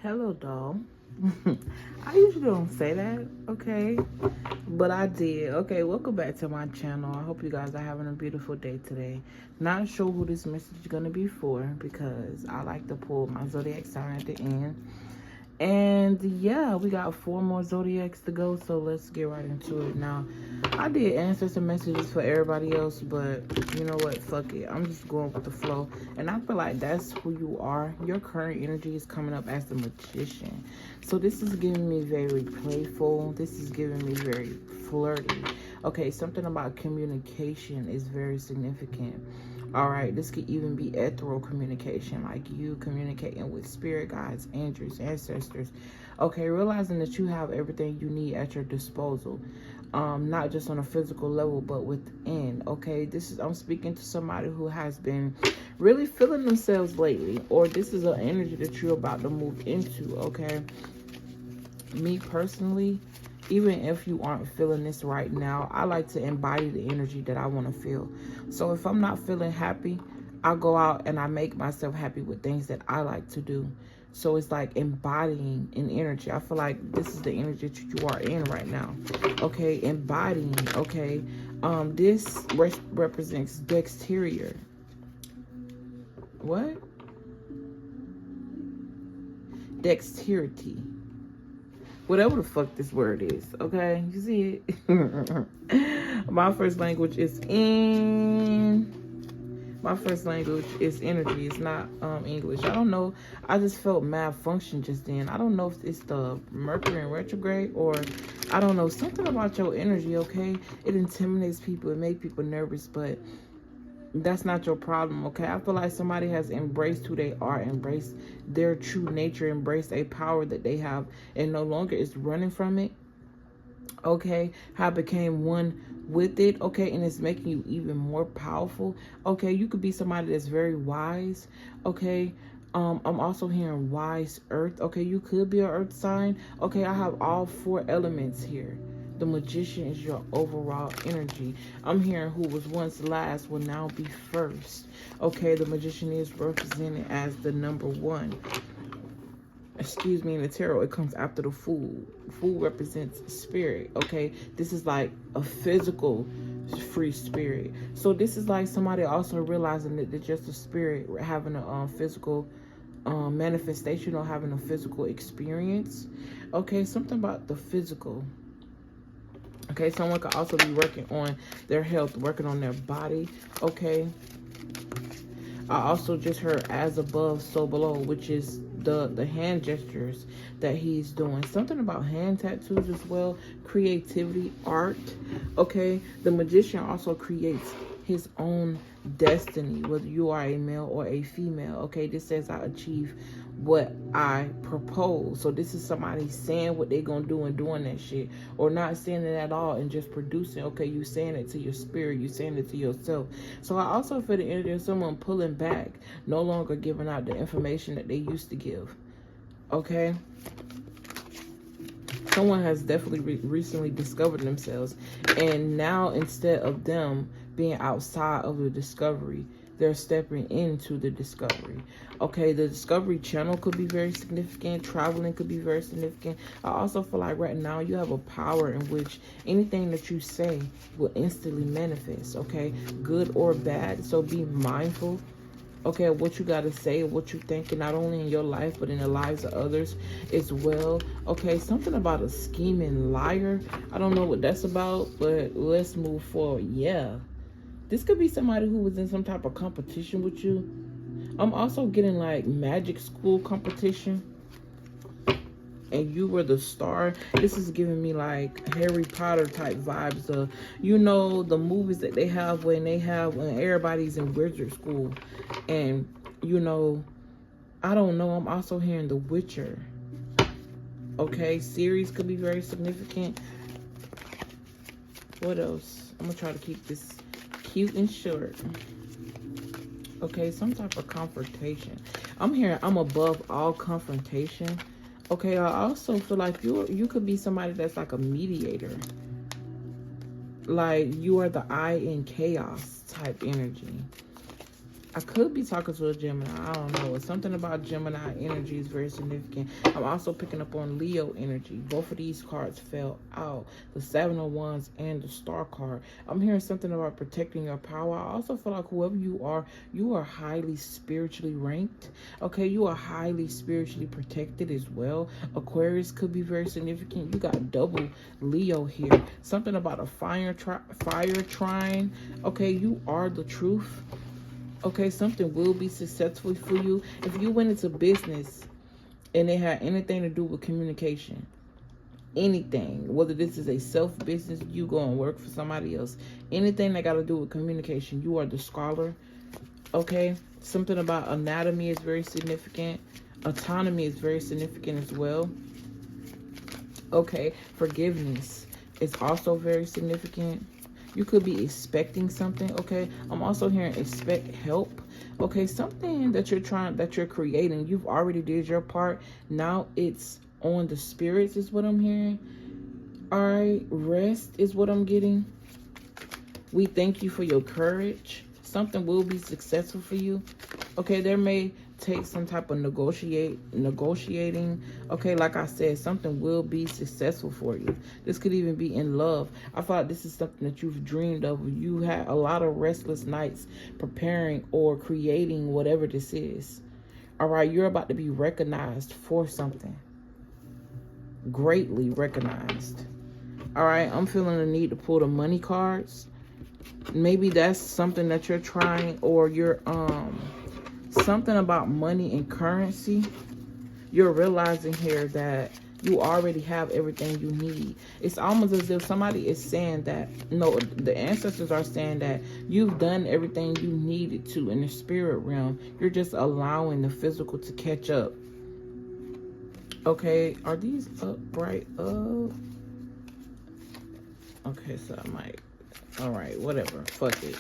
Hello, doll. I usually don't say that, okay? But I did. Okay, welcome back to my channel. I hope you guys are having a beautiful day today. Not sure who this message is going to be for because I like to pull my zodiac sign at the end. And yeah, we got 4 more zodiacs to go, so let's get right into it. Now, I did answer some messages for everybody else, but you know what? Fuck it. I'm just going with the flow. And I feel like that's who you are. Your current energy is coming up as the magician. So this is giving me very playful. This is giving me very flirty. Okay, something about communication is very significant. All right, this could even be ethereal communication, like you communicating with spirit guides, angels, ancestors. Okay, realizing that you have everything you need at your disposal, not just on a physical level, but within. Okay, I'm speaking to somebody who has been really feeling themselves lately, or this is an energy that you're about to move into. Okay, me personally, even if you aren't feeling this right now, I like to embody the energy that I want to feel. So if I'm not feeling happy, I go out and I make myself happy with things that I like to do. So it's like embodying an energy. I feel like this is the energy that you are in right now. Okay, embodying. Okay, this represents dexterity. What? Dexterity. Whatever the fuck this word is, okay? You see it? My first language is energy. It's not English. I don't know. I just felt malfunction just then. I don't know if it's the Mercury in retrograde or I don't know. Something about your energy, okay? It intimidates people. It makes people nervous, but that's not your problem, okay? I feel like somebody has embraced who they are, embraced their true nature, embraced a power that they have, and no longer is running from it, okay? Have became one with it, okay? And it's making you even more powerful, okay? You could be somebody that's very wise, okay? I'm also hearing wise earth, okay? You could be an earth sign, okay? I have all 4 elements here. The magician is your overall energy. I'm hearing who was once last will now be first. Okay, the magician is represented as the number 1. Excuse me, in the tarot, it comes after the fool. Fool represents spirit, okay? This is like a physical free spirit. So this is like somebody also realizing that they're just a spirit having a physical manifestation or having a physical experience. Okay, something about the physical. Okay, someone could also be working on their health, working on their body. Okay. I also just heard as above, so below, which is the hand gestures that he's doing. Something about hand tattoos as well. Creativity, art. Okay. The magician also creates his own destiny, whether you are a male or a female. Okay, this says I achieve what I propose. So this is somebody saying what they're gonna do and doing that shit, or not saying it at all and just producing. Okay, you saying it to your spirit, you saying it to yourself. So I also feel the energy of someone pulling back, no longer giving out the information that they used to give. Okay, someone has definitely recently discovered themselves, and now instead of them being outside of the discovery, they're stepping into the discovery. Okay, the discovery channel could be very significant. Traveling could be very significant. I also feel like right now you have a power in which anything that you say will instantly manifest, okay, good or bad. So be mindful, okay, what you got to say, what you thinking, not only in your life, but in the lives of others as well. Okay, something about a scheming liar. I don't know what that's about, but let's move forward. Yeah. This could be somebody who was in some type of competition with you. I'm also getting like magic school competition, and you were the star. This is giving me like Harry Potter type vibes of, you know, the movies that they have when everybody's in wizard school. And, you know, I don't know. I'm also hearing The Witcher. Okay, series could be very significant. What else? I'm going to try to keep this cute and short. Okay, some type of confrontation. I'm hearing I'm above all confrontation. Okay, I also feel like you could be somebody that's like a mediator. Like you are the eye in chaos type energy. I could be talking to a Gemini. I don't know. It's something about Gemini energy is very significant. I'm also picking up on Leo energy. Both of these cards fell out. The Seven of Wands and the Star card. I'm hearing something about protecting your power. I also feel like whoever you are highly spiritually ranked. Okay, you are highly spiritually protected as well. Aquarius could be very significant. You got double Leo here. Something about a fire trine. Okay, you are the truth. Okay, something will be successful for you. If you went into business and it had anything to do with communication, anything, whether this is a self-business, you go and work for somebody else, anything that got to do with communication, you are the scholar. Okay, something about anatomy is very significant. Autonomy is very significant as well. Okay, forgiveness is also very significant. You could be expecting something, okay? I'm also hearing expect help, okay? Something that you're creating. You've already did your part. Now it's on the spirits is what I'm hearing. All right, rest is what I'm getting. We thank you for your courage. Something will be successful for you. Okay, there may take some type of negotiating. Okay, like I said, something will be successful for you. This could even be in love. I thought this is something that you've dreamed of. You had a lot of restless nights preparing or creating whatever this is. All right, you're about to be recognized for something. Greatly recognized. All right, I'm feeling the need to pull the money cards. Maybe that's something that you're trying, or you're something about money and currency. You're realizing here that you already have everything you need. It's almost as if somebody is saying that, no, the ancestors are saying that you've done everything you needed to in the spirit realm. You're just allowing the physical to catch up. Okay, are these upright up? Okay, so I might, all right, whatever, fuck it.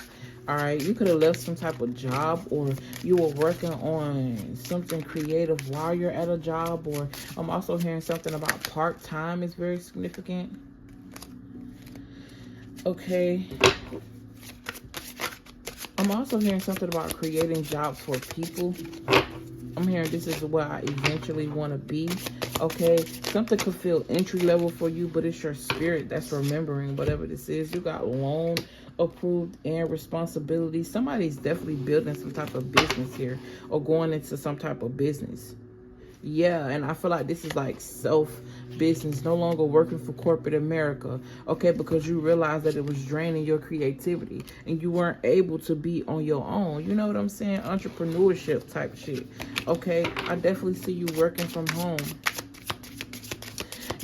All right, you could have left some type of job, or you were working on something creative while you're at a job, or I'm also hearing something about part-time is very significant. Okay. I'm also hearing something about creating jobs for people. I'm hearing this is where I eventually want to be. Okay, something could feel entry level for you, but it's your spirit that's remembering whatever this is. You got loan approved and responsibility. Somebody's definitely building some type of business here, or going into some type of business. Yeah, and I feel like this is like self-business, no longer working for corporate America, okay, because you realized that it was draining your creativity and you weren't able to be on your own. You know what I'm saying? Entrepreneurship type shit, okay? I definitely see you working from home.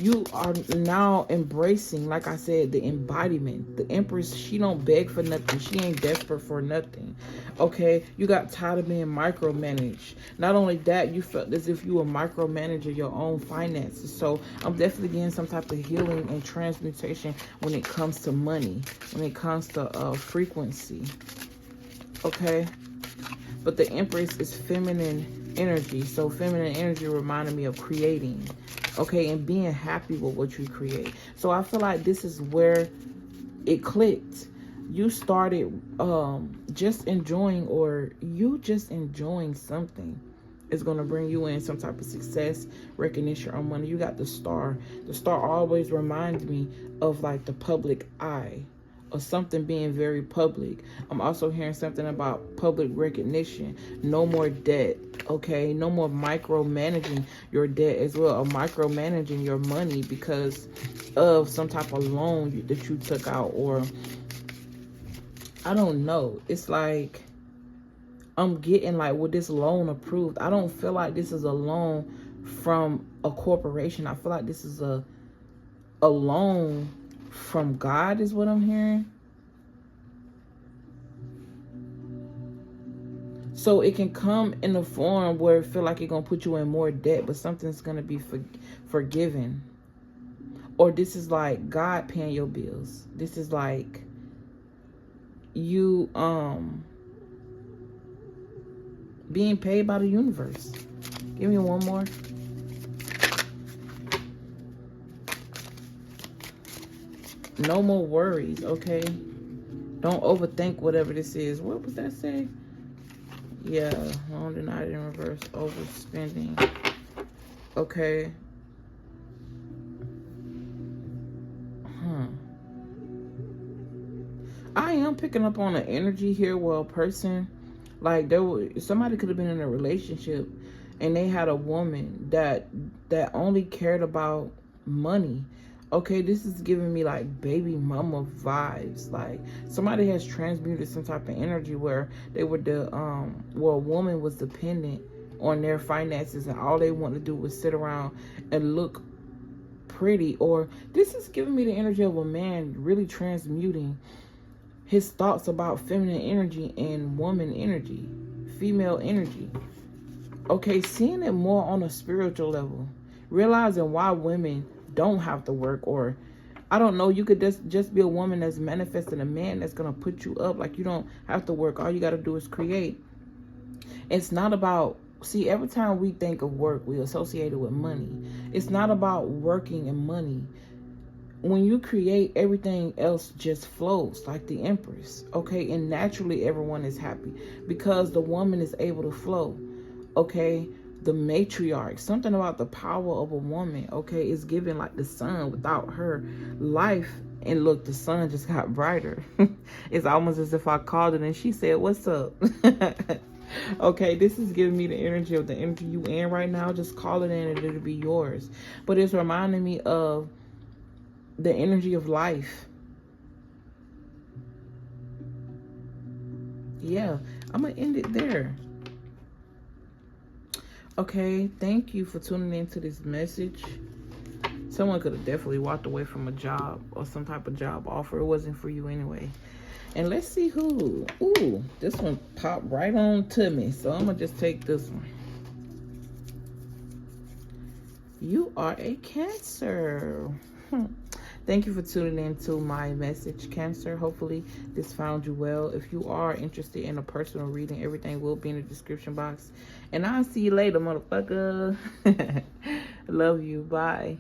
You are now embracing, like I said, the embodiment. The Empress, she don't beg for nothing. She ain't desperate for nothing. Okay? You got tired of being micromanaged. Not only that, you felt as if you were micromanaging your own finances. So I'm definitely getting some type of healing and transmutation when it comes to money. When it comes to frequency. Okay? But the Empress is feminine energy. So feminine energy reminded me of creating. Okay, and being happy with what you create. So I feel like this is where it clicked. You started just enjoying, or you just enjoying something is going to bring you in some type of success, recognition, or money. You got the star. The star always reminds me of like the public eye, or something being very public. I'm also hearing something about public recognition. No more debt, okay? No more micromanaging your debt as well, or micromanaging your money because of some type of loan that you took out, or I don't know. It's like I'm getting like, with this loan approved, I don't feel like this is a loan from a corporation. I feel like this is a loan from God is what I'm hearing. So it can come in a form where it feel like it's going to put you in more debt, but something's going to be forgiven. Or this is like God paying your bills. This is like you being paid by the universe. Give me one more. No more worries, okay? Don't overthink whatever this is. What was that say? Yeah, long denied in reverse, overspending. Okay. I am picking up on an energy here where a person, like somebody could have been in a relationship and they had a woman that only cared about money. Okay, this is giving me like baby mama vibes. Like somebody has transmuted some type of energy where they were where a woman was dependent on their finances and all they wanted to do was sit around and look pretty. Or this is giving me the energy of a man really transmuting his thoughts about feminine energy and woman energy, female energy. Okay, seeing it more on a spiritual level, realizing why women don't have to work, or I don't know, you could just be a woman that's manifesting a man that's gonna put you up. Like you don't have to work, all you gotta do is create. It's not about, see, every time we think of work, we associate it with money. It's not about working and money. When you create, everything else just flows like the Empress, okay? And naturally everyone is happy because the woman is able to flow, okay? The matriarch, something about the power of a woman, okay, is given like the sun. Without her, life, and look, the sun just got brighter. It's almost as if I called it and she said, what's up? Okay, this is giving me the energy of the energy you in right now. Just call it in and it'll be yours. But it's reminding me of the energy of life. Yeah, I'm gonna end it there. Okay, thank you for tuning into this message. Someone could have definitely walked away from a job or some type of job offer. It wasn't for you anyway. And let's see who. Ooh, this one popped right on to me, so I'm gonna just take this one. You are a Cancer. Thank you for tuning in to my message, Cancer. Hopefully this found you well. If you are interested in a personal reading, everything will be in the description box. And I'll see you later, motherfucker. Love you. Bye.